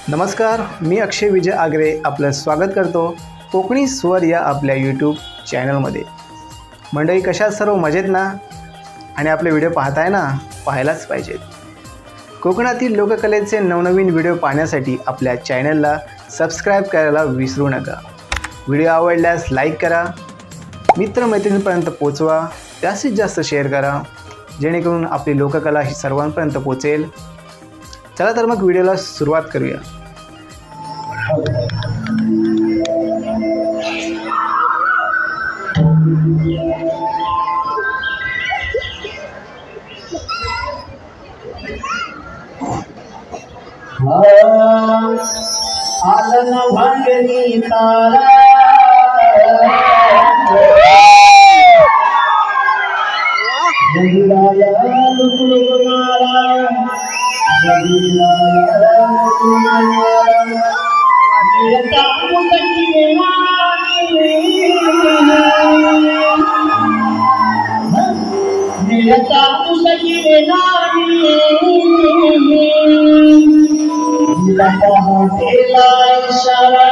नमस्कार, मी अक्षय विजय आगरे आपलं स्वागत करतो कोकणी स्वर या आपल्या यूट्यूब चॅनलमध्ये। मंडळी, कशा सर्व मजेत ना? आणि आपले व्हिडिओ पाहताय ना? पाहायलाच पाहिजेत। कोकणातील लोककलेचे नवनवीन व्हिडिओ पाहण्यासाठी आपल्या चॅनलला सबस्क्राईब करायला विसरू नका। व्हिडिओ आवडल्यास लाईक करा, मित्रमैत्रिणींपर्यंत पोचवा, जास्तीत जास्त शेअर करा, जेणेकरून आपली लोककला ही सर्वांपर्यंत पोचेल। चला तर मग व्हिडिओला सुरुवात करूया। आलन भांगनी तारा जगीलाया लुकुमारा जगीलाया लुकुमारा निरता मुसकी नानी निरता मुसकी नानी लपहला इशारा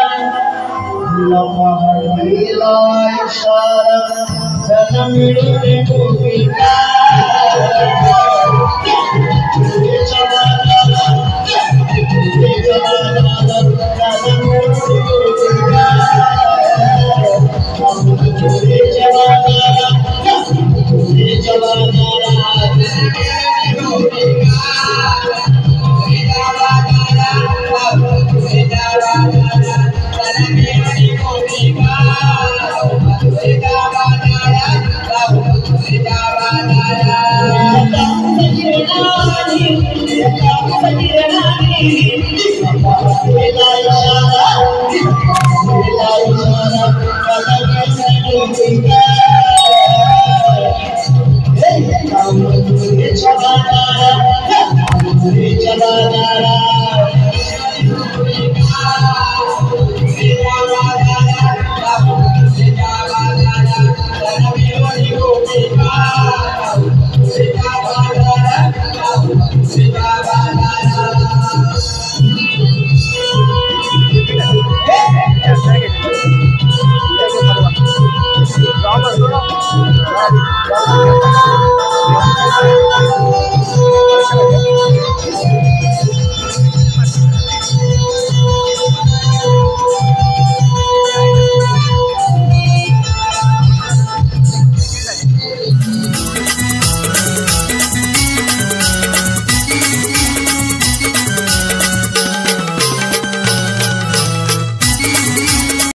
जन्म मिळते गोपिका